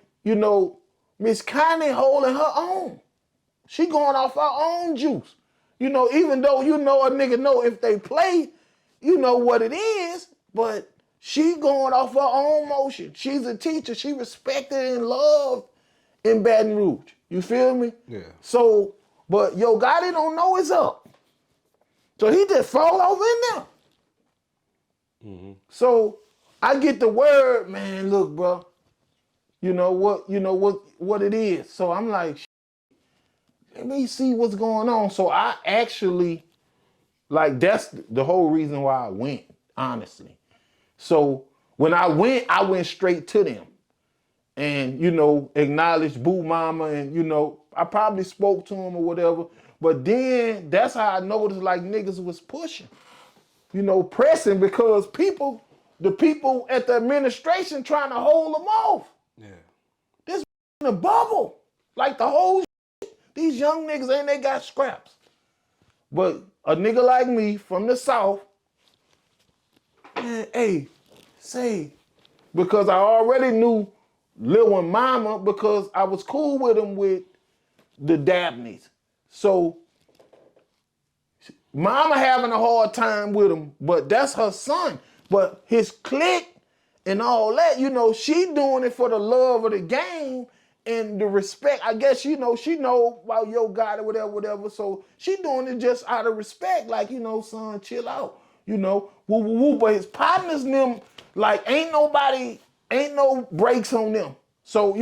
Miss Connie holding her own. She going off her own juice. Even though a nigga know if they play, what it is, but she going off her own motion. She's a teacher. She respected and loved in Baton Rouge. You feel me? Yeah. So, but Yo Gotti don't know it's up. So he just fall over in there. Mm-hmm. So I get the word, man, look, bro. You know what it is. So I'm like, let me see what's going on. So I actually, that's the whole reason why I went, honestly. So when I went straight to them and, acknowledged Boo Mama and, I probably spoke to him or whatever. But then that's how I noticed niggas was pushing, pressing because the people at the administration trying to hold them off. Yeah. This in a bubble. The whole these young niggas ain't they got scraps. But a nigga like me from the South, man, because I already knew Lil and Mama because I was cool with them with the Dabneys. So Mama having a hard time with him, but that's her son. But his clique and all that, she doing it for the love of the game and the respect. I guess, she know about Yo Gotti, whatever. So she doing it just out of respect, son, chill out. Woo, woo, woo. But his partners and them, ain't no breaks on them. So,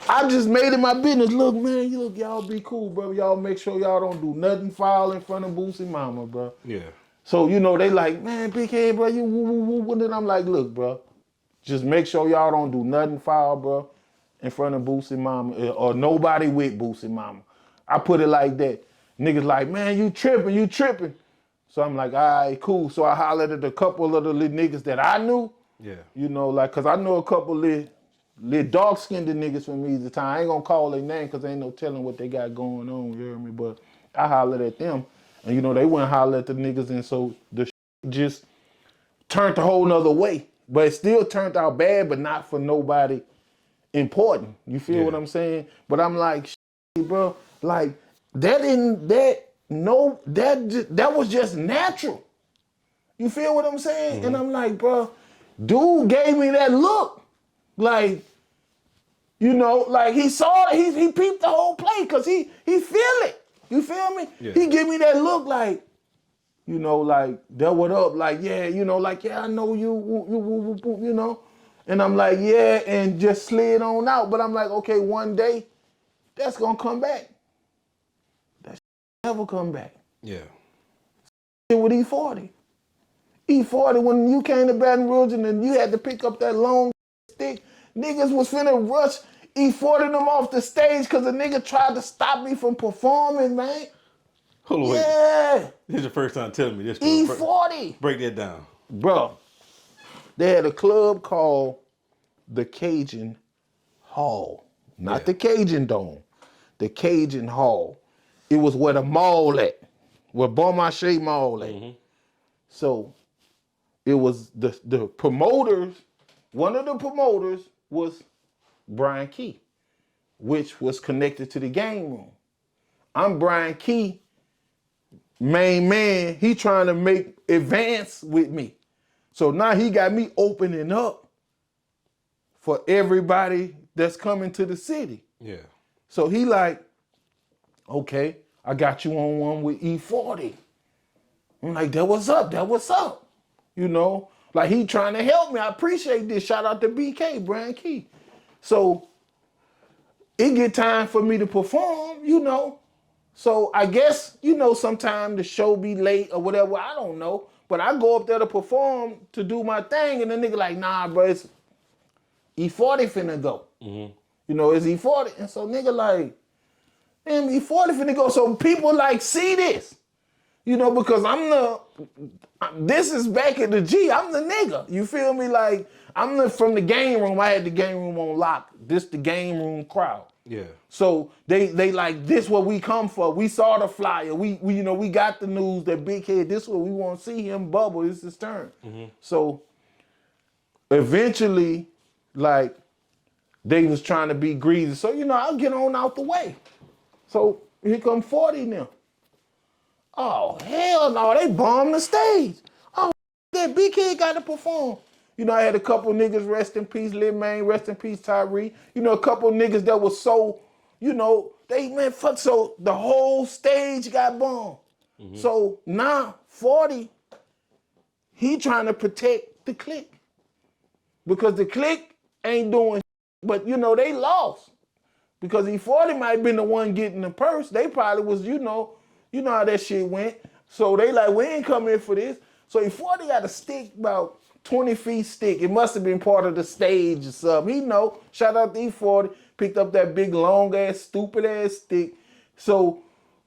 I just made it my business. Look, man, y'all be cool, bro. Y'all make sure y'all don't do nothing foul in front of Boosie Mama, bro. Yeah. So, they man, big head, bro, you woo, woo, woo. And then I'm like, look, bro, just make sure y'all don't do nothing foul, bro, in front of Boosie Mama or nobody with Boosie Mama. I put it like that. Niggas man, you tripping. So I'm like, all right, cool. So I hollered at a couple of the little niggas that I knew. Yeah. Cause I know a couple little dark-skinned niggas from either time. I ain't gonna call their name cause ain't no telling what they got going on, you hear me? But I hollered at them. And they went and hollered at the niggas and so the just turned a whole nother way. But it still turned out bad, but not for nobody important. You feel what I'm saying? But I'm like, shit, bro, like that was just natural. You feel what I'm saying? And I'm like, bro, dude gave me that look. Like, you know, like he saw it, he peeped the whole play because he feel it. You feel me? Yeah. He give me that look like, you know, like, that what up? Like, yeah, you know, like, yeah, I know you know. And I'm like, yeah, and just slid on out. But I'm like, okay, one day, that's gonna come back. That never come back. Yeah. With E40. E40, when you came to Baton Rouge and then you had to pick up that long stick, niggas was finna rush E40 them off the stage because a nigga tried to stop me from performing, man. Hold on, wait. Yeah. This is the first time telling me this. E40. Break that down. Bro, they had a club called the Cajun Hall. Not the Cajun Dome. The Cajun Hall. It was where the mall at. Where Bon Marché Mall at. So it was the promoters, one of the promoters was Brian Key, which was connected to the game room. I'm Brian Key, main man. He trying to make advance with me. So now he got me opening up for everybody that's coming to the city. Yeah. So he like, okay, I got you on one with E40. I'm like, that what's up, that what's up. You know, like he trying to help me. I appreciate this. Shout out to BK, Brian Key. So it get time for me to perform, you know. So I guess, you know, sometimes the show be late or whatever, I don't know. But I go up there to perform to do my thing and the nigga like, nah, bro, it's E40 finna go. You know, it's E40. And so nigga like, damn, E40 finna go. So people like see this. You know, because this is back at the G. I'm the nigga. You feel me? Like, from the game room. I had the game room on lock. This the game room crowd. Yeah. So they like, this what we come for. We saw the flyer. We you know, we got the news that Big Head, this what we want to see him bubble. It's his turn. So eventually, like, they was trying to be greasy. So, you know, I'll get on out the way. So here come 40 now. Oh, hell no, they bombed the stage. Oh, that big kid got to perform. You know, I had a couple niggas, rest in peace, Lil Main, rest in peace, Tyree. You know, a couple niggas that was so, you know, so the whole stage got bombed. So now 40, he trying to protect the clique. Because the clique ain't doing shit, but you know, they lost. Because E40 might have been the one getting the purse. They probably was, you know how that shit went. So they like, we ain't coming in for this. So E40 got a stick about 20 feet stick. It must have been part of the stage or something. He know. Shout out to E40. Picked up that big, long ass, stupid ass stick. So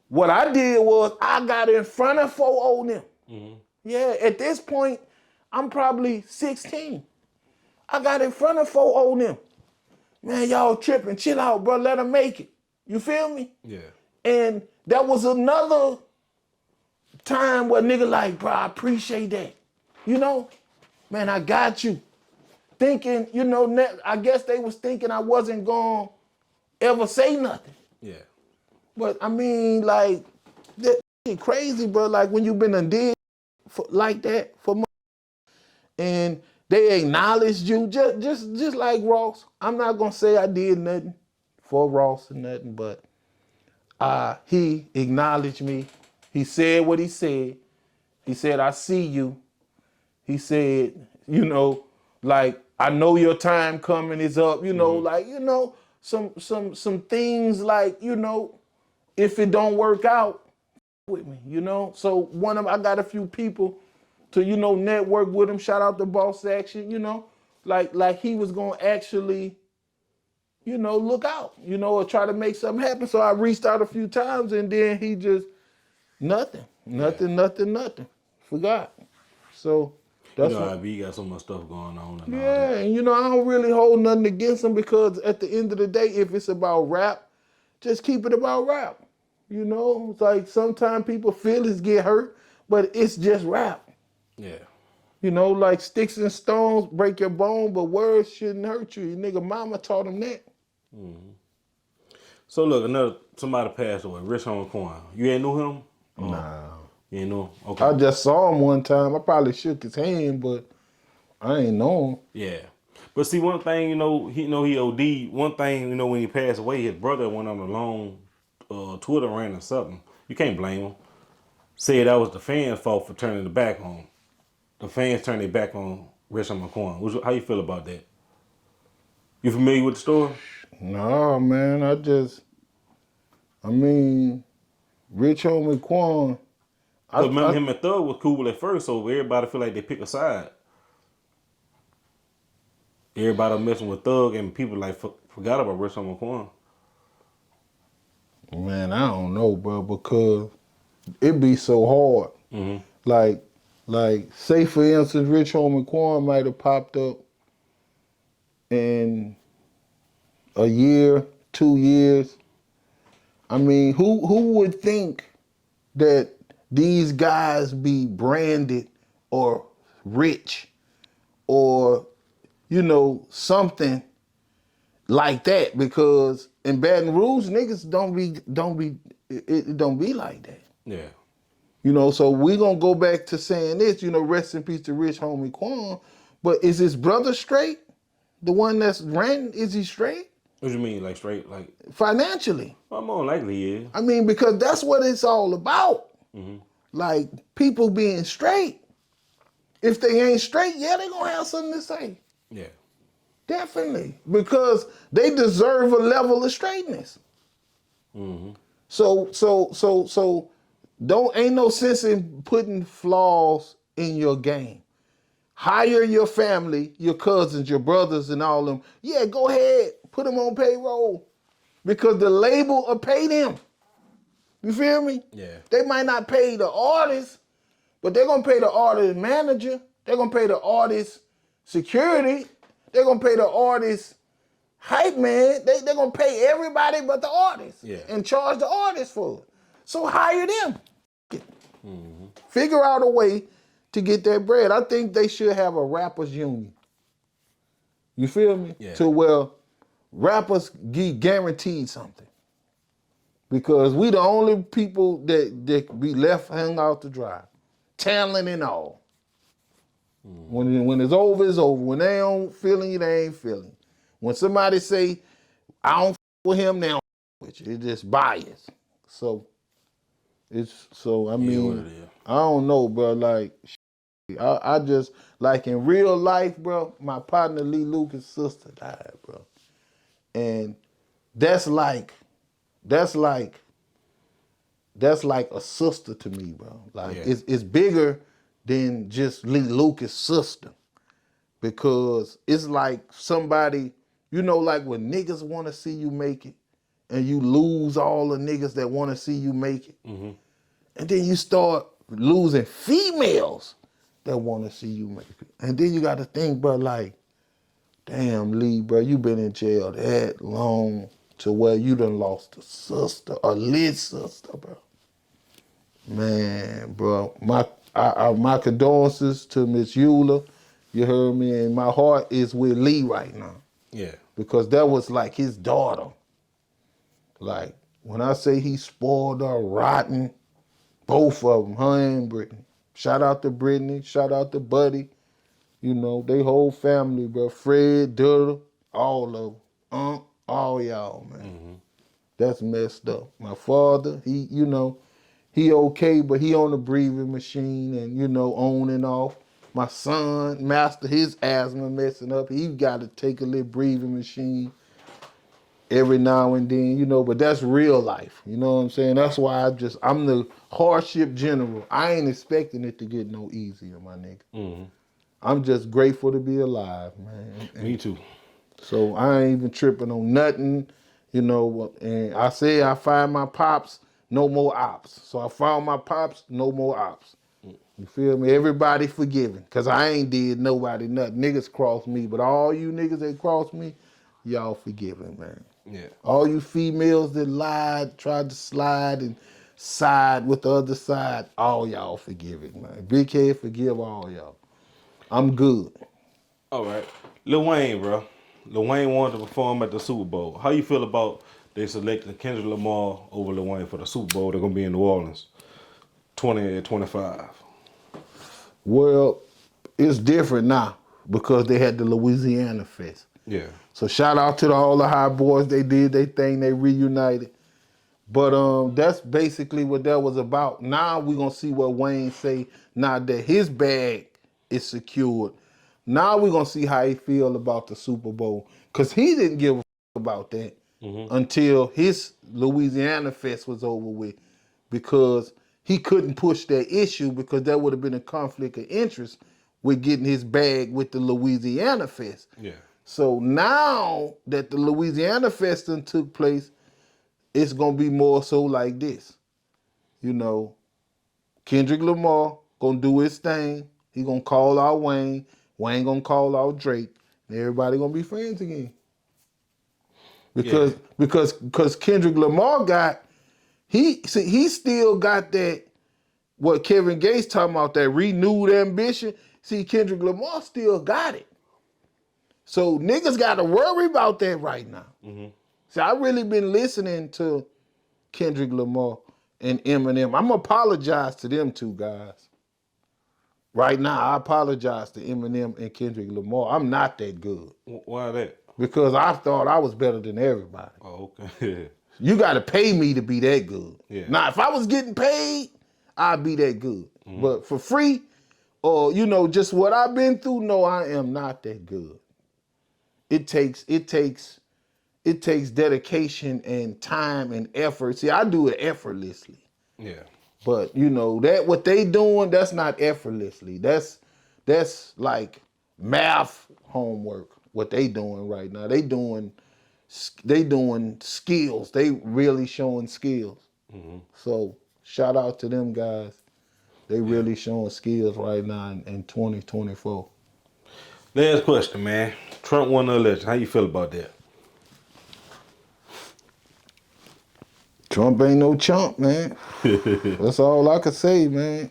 what I did was I got in front of 4 them. Yeah, at this point, I'm probably 16. I got in front of 4 them. Man, y'all tripping. Chill out, bro. Let them make it. You feel me? Yeah. And that was another time where nigga like, bro, I appreciate that. You know? Man, I got you. Thinking, you know, I guess they was thinking I wasn't gonna ever say nothing. Yeah. But I mean, like, that shit crazy, bro. Like when you been did like that for months and they acknowledged you, just like Ross. I'm not gonna say I did nothing for Ross or nothing, but he acknowledged me. He said what he said. He said, I see you. He said, you know, like, I know your time coming is up, you know, like, you know, some things like, you know, if it don't work out with me, you know. So I got a few people to, you know, network with him. Shout out to Boss Action, you know, like he was gonna actually, you know, look out, you know, or try to make something happen. So I reached out a few times and then he just, nothing. Forgot. So that's you know, what, IB got so much stuff going on and all yeah, that. and you know, I don't really hold nothing against him because at the end of the day, if it's about rap, just keep it about rap. You know, it's like sometimes people feelings get hurt, but it's just rap. Yeah. You know, like sticks and stones break your bone, but words shouldn't hurt you. Your nigga mama taught him that. So look, somebody passed away, Rich Homie Quan. You ain't knew him? Nah. You ain't know him? Okay. I just saw him one time. I probably shook his hand, but I ain't know him. Yeah. But see, one thing, he OD. One thing, when he passed away, his brother went on a long Twitter rant or something. You can't blame him. Said that was the fans' fault for turning the back on him. The fans turned their back on Rich Homie Quan. How you feel about that? You familiar with the story? Nah, man. I mean, Rich Homie Quan. Because remember, him and Thug was cool at first, so everybody feel like they pick a side. Everybody messing with Thug, and people like forgot about Rich Homie Quan. Man, I don't know, bro, because it be so hard. Mm-hmm. Like, say for instance, Rich Homie Quan might have popped up in a year, 2 years. I mean, who would think that these guys be branded or rich or something like that? Because in Baton Rouge, niggas it don't be like that. Yeah. So we gonna go back to saying this, rest in peace to Rich Homie Quan. But is his brother straight? The one that's ranting, is he straight? What you mean, like straight, like Financially? well, more likely he is. I mean, because that's what it's all about. Mm-hmm. Like people being straight. If they ain't straight, yeah, they gonna have something to say. Yeah. Definitely, because they deserve a level of straightness. Mm-hmm. So ain't no sense in putting flaws in your game. Hire your family, your cousins, your brothers, and all them. Yeah, go ahead, put them on payroll, because the label will pay them. You feel me? Yeah. They might not pay the artist, but they're gonna pay the artist manager. They're gonna pay the artist security. They're gonna pay the artist hype man. They're gonna pay everybody but the artist. Yeah. And charge the artist for it. So hire them. Mm-hmm. Figure out a way to get that bread. I think they should have a rappers union. You feel me? Yeah. To where rappers get guaranteed something. Because we the only people that be left hung out to dry. Talent and all. When it's over, it's over. When they don't feeling you, they ain't feeling. When somebody say, I don't with him, they don't with you. It's just bias. I mean, I don't know, bro. Like, I just, like in real life, bro, my partner Lee Lucas' sister died, bro. And that's like a sister to me, bro. Like, Yeah. it's bigger than just Lee Lucas' sister. Because it's like somebody, like when niggas want to see you make it, and you lose all the niggas that want to see you make it. Mm-hmm. And then you start losing females that want to see you make it. And then you got to think, bro, like, damn, Lee, bro, you been in jail that long to where you done lost a sister, a lit sister, bro. Man, bro, my condolences to Miss Eula. You heard me? And my heart is with Lee right now. Yeah. Because that was like his daughter. Like, when I say he spoiled her rotten, both of them, her and Brittany. Shout out to Brittany, shout out to Buddy. They whole family, bro. Fred, Dutta, all of them. All y'all, man. Mm-hmm. That's messed up. My father, he okay, but he on the breathing machine and, on and off. My son, Master, his asthma messing up. He got to take a little breathing machine every now and then, but that's real life. You know what I'm saying? That's why I'm the hardship general. I ain't expecting it to get no easier, my nigga. Mm-hmm. I'm just grateful to be alive, man. Me too. So I ain't even tripping on nothing, and I say I find my pops, no more ops. So I found my pops, no more ops. You feel me? Everybody forgiven, because I ain't did nobody nothing. Niggas crossed me, but all you niggas that crossed me, y'all forgiven, man. Yeah. All you females that lied, tried to slide and side with the other side, all y'all forgiven, man. Big Head forgive all y'all. I'm good. All right. Lil Wayne, bro. Lil Wayne wanted to perform at the Super Bowl. How you feel about they selecting Kendrick Lamar over Lil Wayne for the Super Bowl? They're gonna be in New Orleans, 2025. Well, it's different now because they had the Louisiana Fest. Yeah. So shout out to all the high boys. They did their thing. They reunited. But that's basically what that was about. Now we're gonna see what Wayne say now that his bag is secured. Now we're gonna see how he feel about the Super Bowl. Cause he didn't give a about that until his Louisiana Fest was over with. Because he couldn't push that issue because that would have been a conflict of interest with getting his bag with the Louisiana Fest. Yeah. So now that the Louisiana Fest done took place, it's gonna be more so like this. You know, Kendrick Lamar gonna do his thing. He gonna call out Wayne. Wayne gonna call out Drake. And everybody gonna be friends again. Because Kendrick Lamar got he still got that what Kevin Gates talking about, that renewed ambition. See, Kendrick Lamar still got it. So niggas gotta worry about that right now. See, I really been listening to Kendrick Lamar and Eminem. I'm gonna apologize to them two guys. Right now, I apologize to Eminem and Kendrick Lamar. I'm not that good. Why that? Because I thought I was better than everybody. Oh, okay. You gotta pay me to be that good. Yeah. Now, if I was getting paid, I'd be that good. But for free, or just what I've been through, no, I am not that good. It takes dedication and time and effort. See, I do it effortlessly. Yeah. But that what they doing, that's not effortlessly. That's like math homework. What they doing right now, they doing skills. They really showing skills. So shout out to them guys. They really showing skills right now in 2024. Last question, man. Trump won the election. How you feel about that? Trump ain't no chump, man. That's all I can say, man.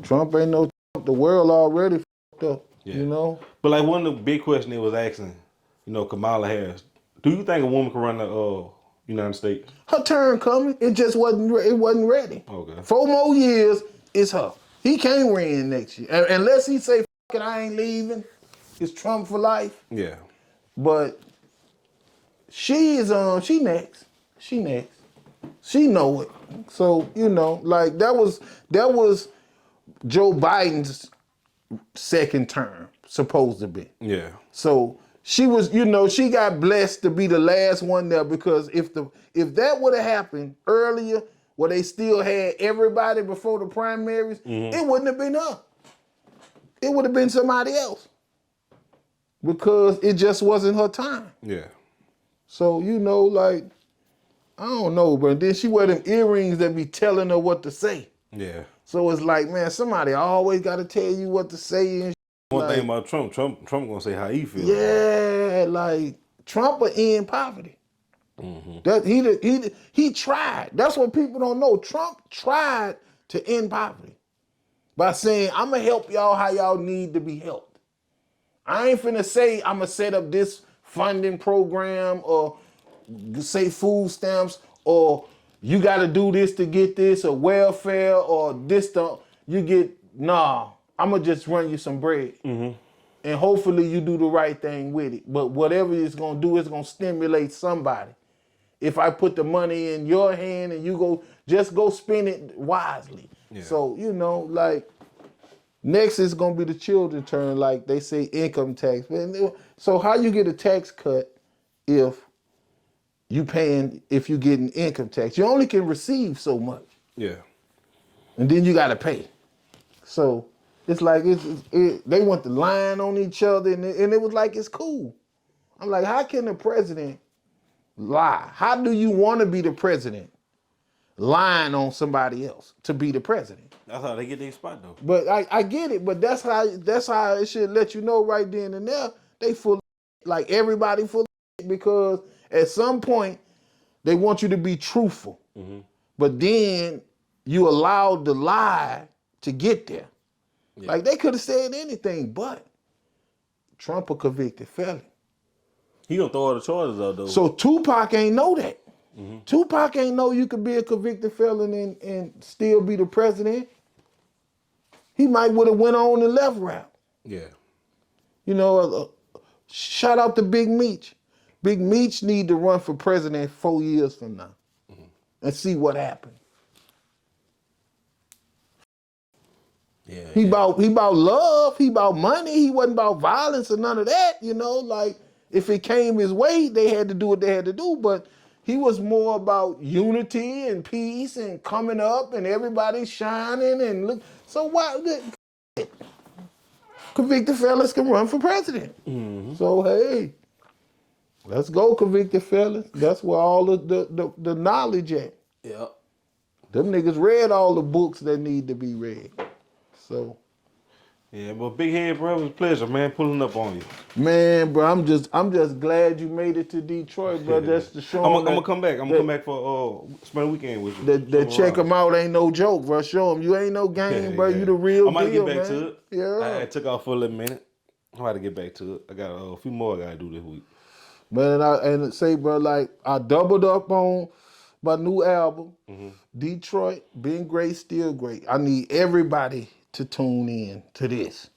Trump ain't no chump. The world already fucked up, But like one of the big questions they was asking, Kamala Harris, do you think a woman can run the United States? Her turn coming. It just wasn't ready. Okay. 4 more years, it's her. He can't win next year. Unless he say, fuck it, I ain't leaving. It's Trump for life. Yeah. But she next. She next. She know it. So, like that was Joe Biden's second term, supposed to be. Yeah. So she was, she got blessed to be the last one there, because if that would have happened earlier, where they still had everybody before the primaries, it wouldn't have been her. It would have been somebody else. Because it just wasn't her time. Yeah. So, like, I don't know, but then she wear them earrings that be telling her what to say. Yeah. So it's like, man, somebody always got to tell you what to say. And One thing about Trump gonna say how he feels. Yeah, like Trump will end poverty. That he tried. That's what people don't know. Trump tried to end poverty by saying, I'm gonna help y'all how y'all need to be helped. I ain't finna say I'm gonna set up this funding program or say food stamps or you gotta do this to get this or welfare or this to you get. Nah, I'm gonna just run you some bread. And hopefully you do the right thing with it. But whatever it's gonna do, it's gonna stimulate somebody. If I put the money in your hand and you go spend it wisely. Yeah. So, like, next is gonna be the children turn, like they say, income tax. So how you get a tax cut if you getting income tax? You only can receive so much. Yeah. And then you gotta pay. So it's like they want to line on each other, and it was like, it's cool. I'm like, how can the president lie? How do you want to be the president? Lying on somebody else to be the president. That's how they get their spot though. But I get it, but that's how it should let you know right then and there. They full of, like everybody full of, because at some point they want you to be truthful. But then you allowed the lie to get there. Yeah. Like, they could have said anything, but Trump a convicted felon. He gonna throw all the charges out though. So Tupac ain't know that. Tupac ain't know you could be a convicted felon and still be the president. He might would have went on the left route. Yeah. You know, shout out to Big Meech. Big Meech need to run for president 4 years from now and see what happens. Yeah. He about love, he about money, he wasn't about violence or none of that, you know, like if it came his way, they had to do what they had to do, but he was more about unity and peace and coming up and everybody shining and look. So why convicted fellas can run for president? So hey, let's go, convicted fellas. That's where all of the knowledge at. Yeah. Them niggas read all the books that need to be read. So, Yeah, but big head, bro, it was a pleasure, man, pulling up on you. man, bro, I'm just glad you made it to Detroit, bro. That's the show. I'm gonna come back. I'm gonna come back for spend a weekend with you. That check them out ain't no joke, bro. Show them you ain't no game, bro. Yeah. You the real I might deal, get back man. to it. Yeah. I took off for a little minute. I'm about to get back to it. I got a few more I gotta do this week. Man, and say, bro, like I doubled up on my new album, Detroit, Been Great, Still Great. I need everybody to tune in to this.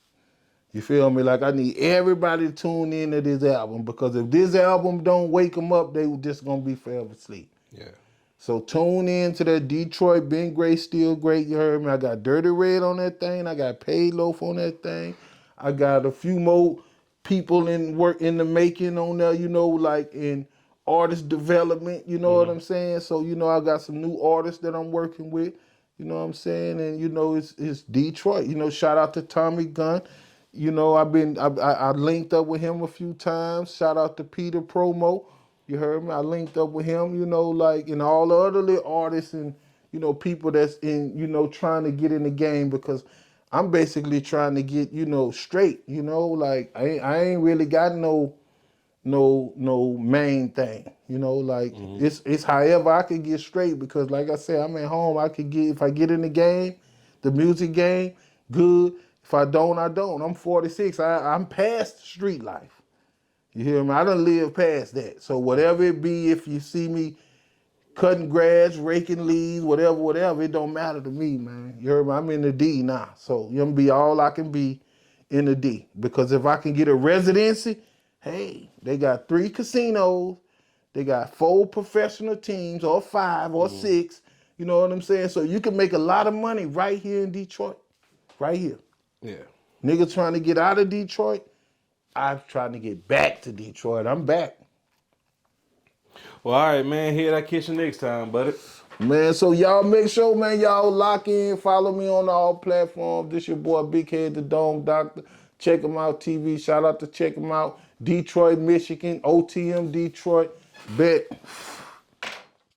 You feel me? Like I need everybody to tune in to this album because if this album don't wake them up, they just gonna be forever asleep. Yeah. So tune in to that Detroit, Been Great, Still Great. You heard me? I got Dirty Red on that thing. I got Paid Loaf on that thing. I got a few more people in the making on there, you know, like in artist development, you know what I'm saying? So, you know, I got some new artists that I'm working with, you know what I'm saying? And, you know, it's Detroit. You know, shout out to Tommy Gunn. You know, I linked up with him a few times. Shout out to Peter Promo. You heard me? I linked up with him, you know, like, and all the other little artists and, you know, people that's in, you know, trying to get in the game because I'm basically trying to get, you know, straight, you know, like I ain't really got no main thing, you know, like it's however I can get straight because like I said, I'm at home, I could get, if I get in the game, the music game, good. If I don't, I don't. I'm 46. I'm past street life. You hear me? I done lived past that. So whatever it be, if you see me cutting grass, raking leaves, whatever, it don't matter to me, man. You heard me? I'm in the D now. So you gonna be all I can be in the D. Because if I can get a residency, hey, they got 3 casinos, they got 4 professional teams, or 5 or 6. You know what I'm saying? So you can make a lot of money right here in Detroit. Right here. Yeah. Niggas trying to get out of Detroit. I'm trying to get back to Detroit. I'm back. Well, all right, man. Here I catch you next time, buddy. Man, so y'all make sure, man, y'all lock in. Follow me on all platforms. This your boy, Big Head, the Dome Doctor. Check him out, TV. Shout out to check him out. Detroit, Michigan. OTM, Detroit. Bet.